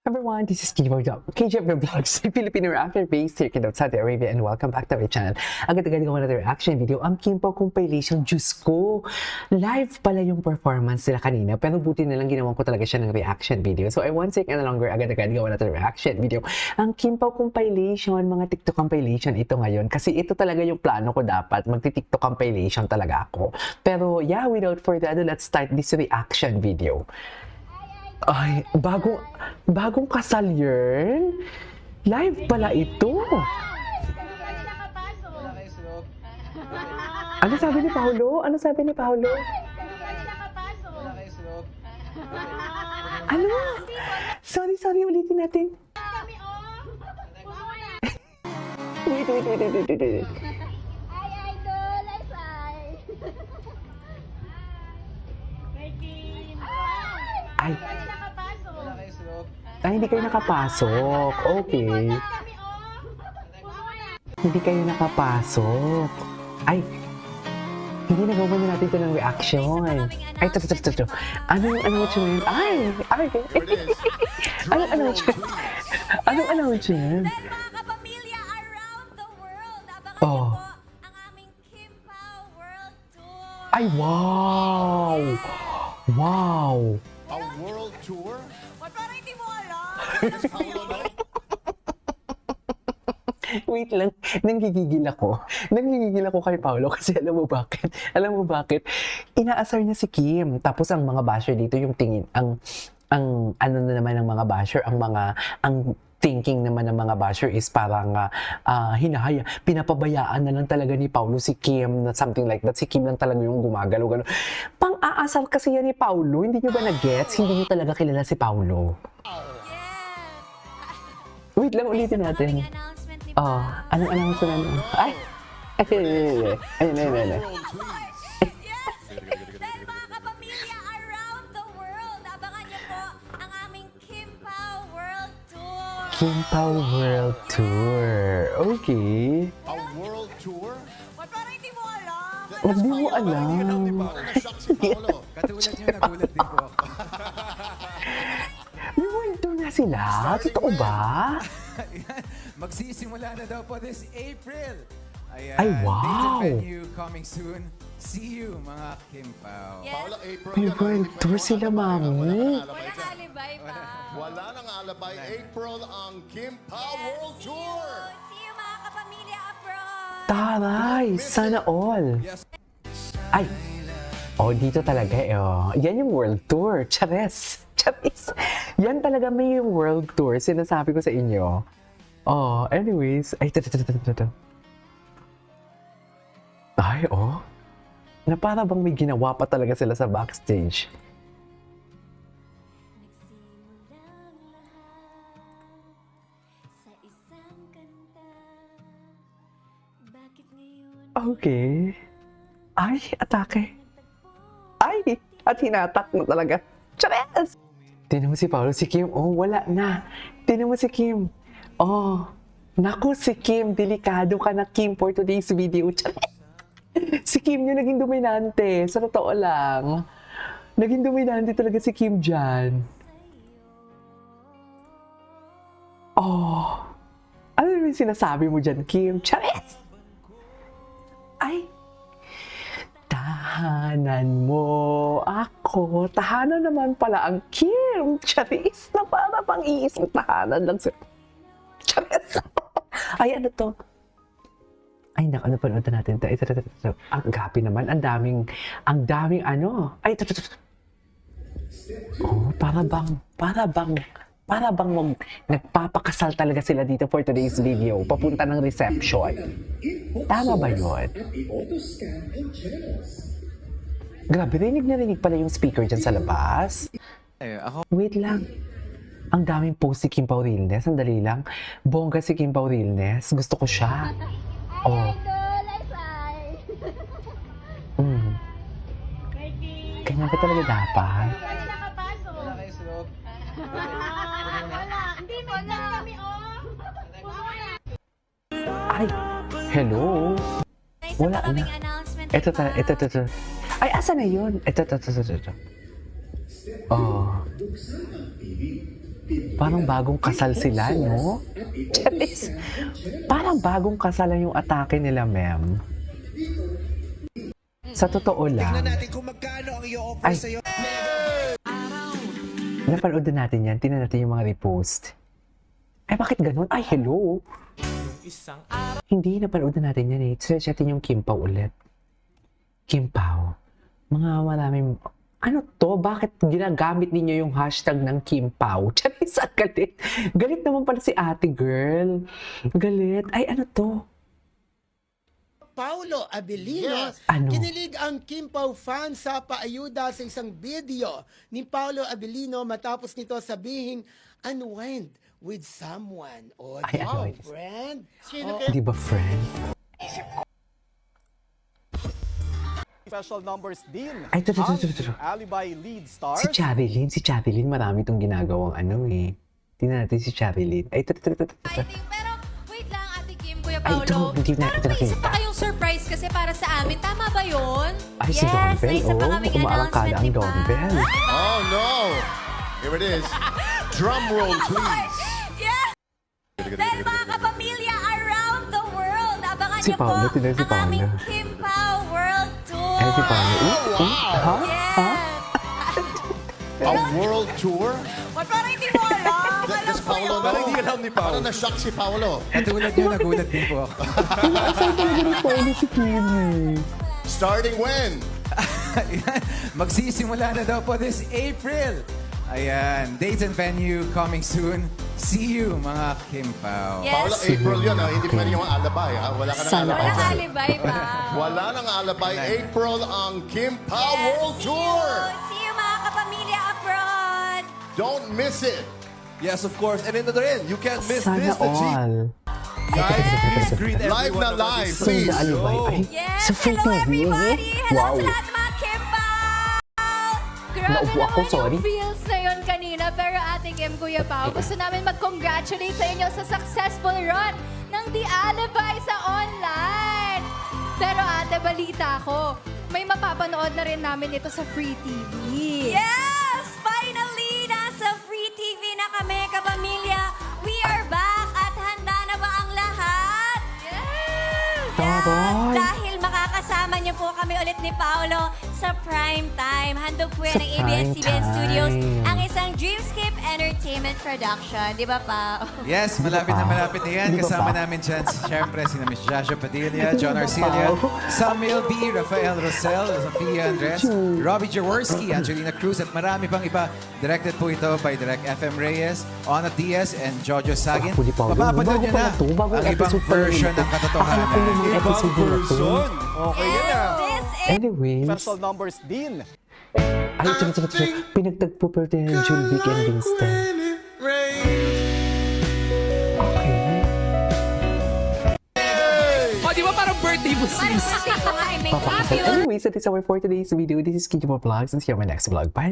Everyone, this is KJ Vlogs, Filipino reactor based here in Saudi Arabia, and welcome back to our channel. Agad-agad gawa na reaction video ang Kim Pao compilation. Diyos ko, live pala yung performance nila kanina, pero buti na lang ginawan ko talaga siya ng reaction video. So I won't take any longer, agad-agad gawa na reaction video. Ang Kim Pao compilation, mga TikTok compilation ito ngayon, kasi ito talaga yung plano ko dapat, magti-TikTok compilation talaga ako. Pero yeah, without further ado, let's start this reaction video. Ay, bagong kasal yun? Live pala ito. Ano sabi ni Paolo? Ano sabi ni Paolo? Ano? Sorry, ulitin natin. Wait. Ay, hindi kayo nakapasok. Okay. Hindi kayo nakapasok. Ay, hindi nagawa na natin ito ng reaction. Ay, ito. Ano yung announcement? Ay. Anong announcement? Anong announcement? Mga kapamilya around the world, abangan Oh. niyo po ang aming Kim Pao World Tour. Ay, wow! Wow! A world tour? Ba't parang hindi mo alam? Wait lang, nanggigigil ako kay Paolo kasi alam mo bakit? Inaasar niya si Kim. Tapos ang mga basher dito yung tingin, ang ano na naman ng mga basher, ang thinking naman ng mga basher is parang pinapabayaan na lang talaga ni Paolo si Kim, na something like that. Si Kim lang talaga yung gumagalaw. Pang-aasar kasi yan ni Paolo. Hindi nyo ba na-gets? Hindi nyo talaga kilala si Paolo. Yes! Wait lang, ulitin natin. Ang announcement ni Oh, Pao. anong announcement? Ay! Ayun. Yes! Dahil mga kapamilya around the world, abangan niyo po ang aming Kim Pao World Tour. Kim Pao World Tour. Okay. A world tour? Ba't parang hindi mo alam? Hindi mo alam. Shock si Paolo. Katulad niyo, nagulat din po ako. May world tour na sila? Totoo ba? Ayan, magsisimula na daw po this April. Ayan, Ay, wow. Date and venue coming soon. See you, mga Kim Pao. Yes. Paolo, April May yan, world hindi pa tour iwasan sila, pa. mami. Walang alibay pa. Wala nang alabay. April ang Kim Pao World Tour. See you mga kapamilya abroad. Taray! Sana all. Yes. Ay! Oh, dito talaga oh. Yan yung world tour. Chares! Yan talaga may yung world tour. Sinasabi ko sa inyo. Oh, anyways. Ay, ito. Ay, oh. Na para bang may ginawa pa talaga sila sa backstage. Nagsimulang lahat sa isang kanta. Bakit ngayon Okay. Ay, atake. Ay, at hinatak na talaga. Chares! Tinan mo si Paolo, si Kim. Oh, wala na. Tinan mo si Kim. Oh, naku si Kim. Delikado ka na, Kim, for today's video. Chares! Si Kim yung naging dominante. Sa totoo lang. Naging dominante talaga si Kim dyan. Oh. Ano naman yung sinasabi mo dyan, Kim? Chares! Ay! Tahanan mo ako. Tahanan naman pala ang Kim. Charis na para pang iisang tahanan lang sa... Charis. Ay, ano to? Ay, naku, napanood na natin. Ito. Ang gapi naman. Ang daming ano. Ay, ito. Oh, para bang nagpapakasal talaga sila dito for today's video. Papunta ng reception. Tama ba yun? Grabe, rinig pala yung speaker dyan sa labas. Ako, Wait lang. Ang daming post si Kim Pao Realness. Sandali lang. Bongga si Kim Pao Realness. Gusto ko siya. Oh. Ganyan ka talaga dapat. wala kayo slow. Ay, hello. May isa Wala pa kaming na. announcement. Ito. Ay, asa na yun? Ito. Oh. Parang bagong kasal sila, no? Charis! Parang bagong kasal lang yung atake nila, ma'am. Sa totoo lang. natin kung magkano ang i-offer Ay. sa'yo. Napanood na natin yan. Tingnan natin yung mga repost. Ay, bakit ganun? Ay, hello! Hindi, napanood na natin yan eh. Search natin yung Kim Pao ulit. Kim Pao. Mga maraming... Ano to? Bakit ginagamit ninyo yung hashtag ng Kim Pao? Charis, ang galit. Galit naman pala si ate girl. Galit. Ay, ano to? Paulo Abilino, Yes. Ano? kinilig ang Kim Pao fan sa paayuda sa isang video ni Paulo Abilino matapos nito sabihing unwind with someone. O, Ay, di ba, unwind. friend? Sino O, Di ba, friend? Special numbers din. Ay, ito. Ang Alibi lead stars. Si Charilyn, marami itong ginagawang ano eh. Tingnan natin si Charilyn. Ay, ito. Exciting. Pero wait lang, Ate Kim, Kuya Ay, ito, Paolo. hindi na- Parang ito may isa nakita. pa kayong surprise kasi para sa amin. Tama ba yun? Ay, si yes, Donbell, may isa pa oh. kaming Umaarangkada announcement, ang di ba? Donbell. Oh no! Here it is. Drum roll, please. Yes! Dahil mga kapamilya around the world, abangan Si niyo po Paolo, tignan si ang aming Paolo. Kim Pao World Tour. Ay, si Paolo. Ha? Yes! A world tour? Ba't parang hindi mo alam? Alam This ko Paolo, yun. no? hindi alam ni Pao. Parang na-shock si Paolo. Katulad nyo, nagulat din po ako. Paolo si Kimi. Starting when? Ayan, magsisimula na daw po this April. Ayan, dates and venue coming soon. See you, mga Kim Pao. Yes. Paolo, April yun, ha? Hindi pwede yung alabay, ha? Wala ka ng Sana alabay. Walang dyan. alibay pa. Wala nang alabay. April ang Kim Pao Yes, World see Tour. you. See you mga kapamilya abroad. Don't miss it. Yes, of course. And ito rin, you can't miss Sana this. The G all. guys, please greet Live everyone. na live, Sa please. alibay. Ay, Yes, sa free hello TV. everybody. Hello Wow. sa lahat ng mga Kim Pao. Grabe Naubo ako, naman sorry. yung feels na yun kanina. Pero Ate Kim, Kuya Pao, gusto namin mag-congratulate sa inyo sa successful run ng The Alibi sa online. Pero ate, balita ko, may mapapanood na rin namin ito sa Free TV. Yes! Finally, nasa Free TV na kami, kapamilya. We are back at handa na ba ang lahat? Yes! Taray! Dahil makakasama niyo po kami ulit ni Paolo sa prime time. Handog po yan Sa ng ABS-CBN prime Studios, time. ang isang Dreamscape Entertainment production. Di ba, Pa? Yes, malapit na yan. Di ba Kasama pa? namin dyan, siyempre, sina Miss Joshua Padilla, John Arcilia, Samuel B., Rafael Rosel, Sophia Andres, Robbie Jaworski, Angelina Cruz, at marami pang iba. Directed po ito by Direk FM Reyes, Ona Diaz, and Jojo Sagin. Huli Paolo. Mapapanood nyo Bago na pala to, bagong ang ibang episode pala version nito. ng katotohanan. Akala ko yung mga Ibang episode na to. version. Okay yan ah. This is Anyways, Special numbers din. ay, tsaka. Pinagtagpo pero tayo ng June Vic and Winston. Okay. O, di ba parang birthday mo, sis? Parang kasi ko nga, may Papakasal. Anyways, that is our for today's video. This is Kijimo Vlogs and see you on my next vlog. Bye!